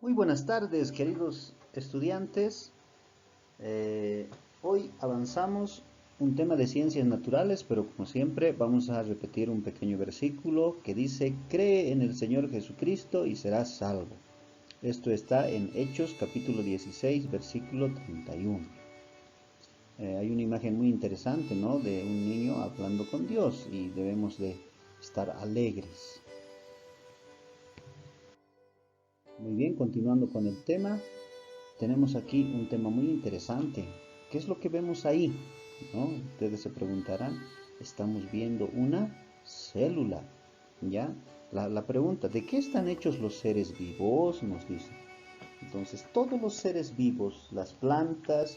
Muy buenas tardes, queridos estudiantes. Eh, Hoy avanzamos un tema de ciencias naturales, pero como siempre vamos a repetir un pequeño versículo que dice, cree en el Señor Jesucristo y serás salvo. Esto está en Hechos capítulo 16, versículo 31. Hay una imagen muy interesante, ¿no? De un niño hablando con Dios y debemos de estar alegres. Muy bien, continuando con el tema. Tenemos aquí un tema muy interesante. ¿Qué es lo que vemos ahí? ¿No? Ustedes se preguntarán, estamos viendo una célula, ¿ya? La pregunta, ¿de qué están hechos los seres vivos? Nos dice. Entonces, todos los seres vivos, las plantas,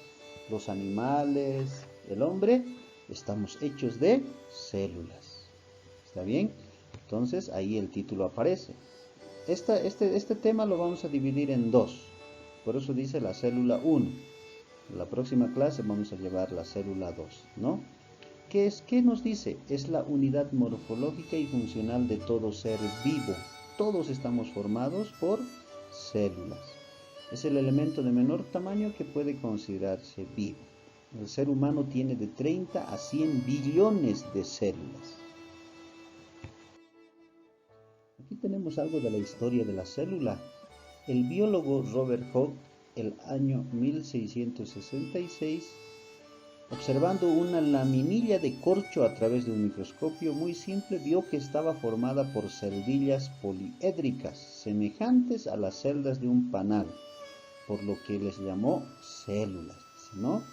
los animales, el hombre, estamos hechos de células. ¿Está bien? Entonces, ahí el título aparece. Este tema lo vamos a dividir en dos. Por eso dice la célula 1. La próxima clase vamos a llevar la célula 2, ¿no? ¿Qué nos dice? Es la unidad morfológica y funcional de todo ser vivo. Todos estamos formados por células. Es el elemento de menor tamaño que puede considerarse vivo. El ser humano tiene de 30 a 100 billones de células. Aquí tenemos algo de la historia de la célula. El biólogo Robert Hooke, el año 1666, observando una laminilla de corcho a través de un microscopio muy simple, vio que estaba formada por celdillas poliédricas, semejantes a las celdas de un panal, por lo que les llamó células, ¿no?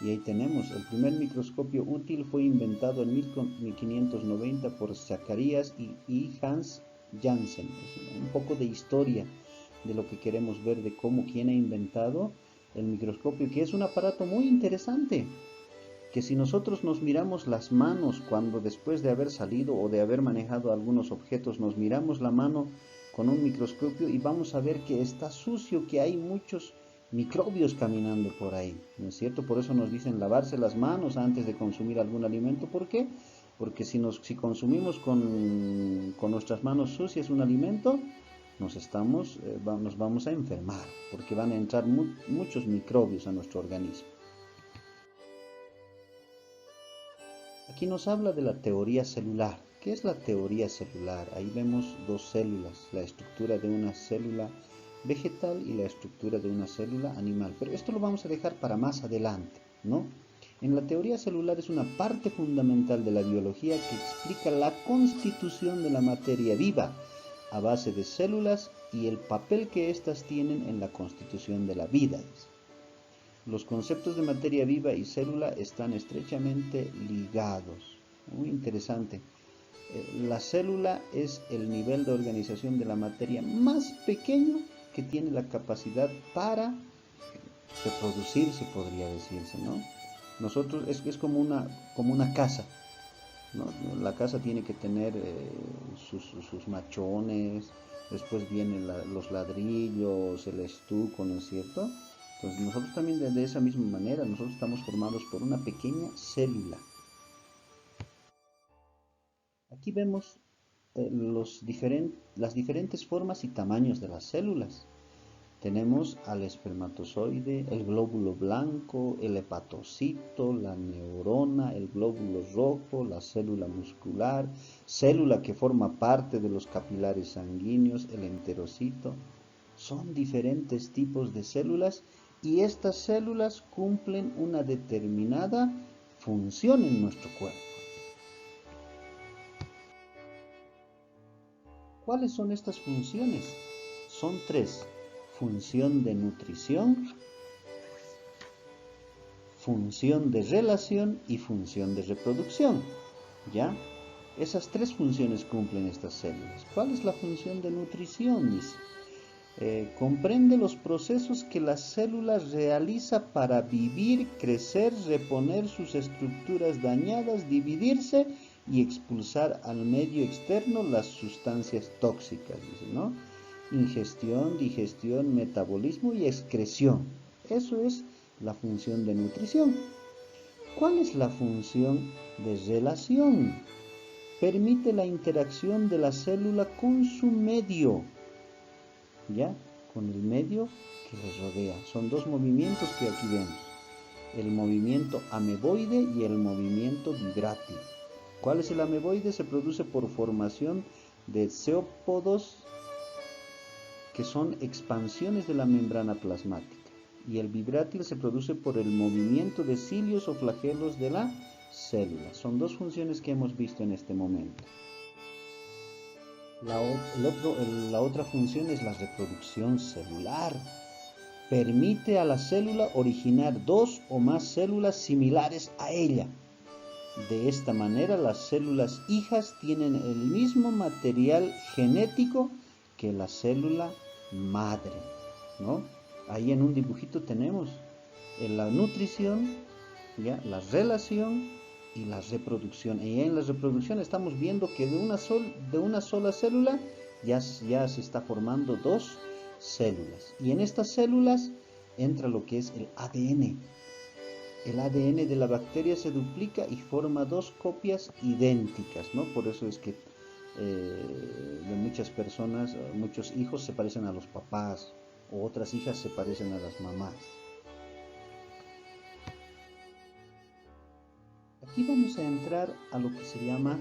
Y ahí tenemos, el primer microscopio útil fue inventado en 1590 por Zacharias y Hans Janssen. Es un poco de historia de lo que queremos ver, de cómo quién ha inventado el microscopio, que es un aparato muy interesante, que si nosotros nos miramos las manos cuando después de haber salido o de haber manejado algunos objetos, nos miramos la mano con un microscopio y vamos a ver que está sucio, que hay muchos microbios caminando por ahí, ¿no es cierto? Por eso nos dicen lavarse las manos antes de consumir algún alimento. ¿Por qué? Porque si consumimos con nuestras manos sucias un alimento, nos vamos a enfermar, porque van a entrar muchos microbios a nuestro organismo. Aquí nos habla de la teoría celular. ¿Qué es la teoría celular? Ahí vemos dos células, la estructura de una célula vegetal y la estructura de una célula animal. Pero esto lo vamos a dejar para más adelante, ¿no? En la teoría celular es una parte fundamental de la biología que explica la constitución de la materia viva a base de células y el papel que éstas tienen en la constitución de la vida. Los conceptos de materia viva y célula están estrechamente ligados. Muy interesante. La célula es el nivel de organización de la materia más pequeño que tiene la capacidad para reproducirse, podría decirse, ¿no? Nosotros es como una casa, ¿no? La casa tiene que tener sus machones, después vienen los ladrillos, el estuco, ¿no es cierto? Entonces nosotros también de esa misma manera, nosotros estamos formados por una pequeña célula. Aquí vemos las diferentes formas y tamaños de las células. Tenemos al espermatozoide, el glóbulo blanco, el hepatocito, la neurona, el glóbulo rojo, la célula muscular, célula que forma parte de los capilares sanguíneos, el enterocito. Son diferentes tipos de células y estas células cumplen una determinada función en nuestro cuerpo. ¿Cuáles son estas funciones? Son tres: función de nutrición, función de relación y función de reproducción. ¿Ya? Esas tres funciones cumplen estas células. ¿Cuál es la función de nutrición? Dice. Comprende los procesos que la célula realiza para vivir, crecer, reponer sus estructuras dañadas, dividirse y expulsar al medio externo las sustancias tóxicas, dice, ¿no? Ingestión, digestión, metabolismo y excreción. Eso es la función de nutrición. ¿Cuál es la función de relación? Permite la interacción de la célula con su medio, ¿ya? con el medio que les rodea. Son dos movimientos que aquí vemos, el movimiento ameboide y el movimiento vibrátil. ¿Cuál es el ameboide? Se produce por formación de ceópodos, que son expansiones de la membrana plasmática, y el vibrátil se produce por el movimiento de cilios o flagelos de la célula. Son dos funciones que hemos visto en este momento. La otra función es la reproducción celular. Permite a la célula originar dos o más células similares a ella. De esta manera, las células hijas tienen el mismo material genético que la célula madre, ¿no? Ahí en un dibujito tenemos la nutrición, ¿ya? La relación y la reproducción. Y en la reproducción estamos viendo que de una sola célula ya se está formando dos células. Y en estas células entra lo que es el ADN. El ADN de la bacteria se duplica y forma dos copias idénticas, ¿no? Por eso es que de muchas personas, muchos hijos se parecen a los papás, o otras hijas se parecen a las mamás. Aquí vamos a entrar a lo que se llama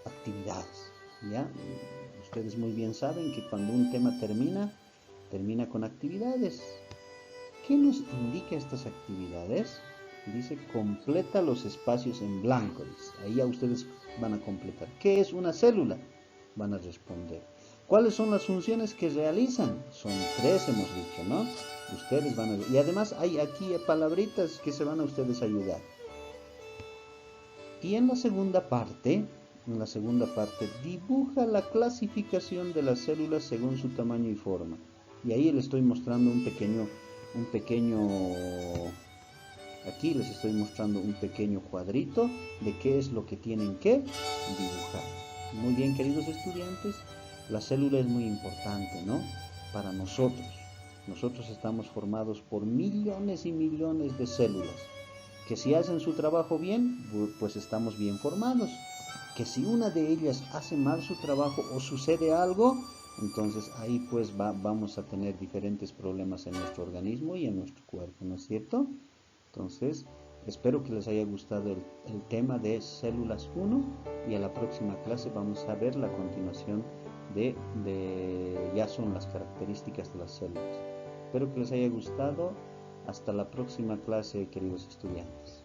actividades, ¿ya? Ustedes muy bien saben que cuando un tema termina con actividades. ¿Qué nos indica estas actividades? Dice, completa los espacios en blanco. Dice. Ahí ya ustedes van a completar. ¿Qué es una célula? Van a responder. ¿Cuáles son las funciones que realizan? Son 3, hemos dicho, ¿no? Ustedes van a... Y además hay aquí palabritas que se van a ustedes ayudar. Y en la segunda parte, dibuja la clasificación de las células según su tamaño y forma. Y ahí les estoy mostrando aquí les estoy mostrando un pequeño cuadrito de qué es lo que tienen que dibujar. Muy bien, queridos estudiantes, la célula es muy importante, ¿no? Para nosotros. Nosotros estamos formados por millones y millones de células, que si hacen su trabajo bien, pues estamos bien formados. Que si una de ellas hace mal su trabajo o sucede algo, entonces ahí pues vamos a tener diferentes problemas en nuestro organismo y en nuestro cuerpo, ¿no es cierto? Entonces, espero que les haya gustado el tema de células 1 y a la próxima clase vamos a ver la continuación ya son las características de las células. Espero que les haya gustado. Hasta la próxima clase, queridos estudiantes.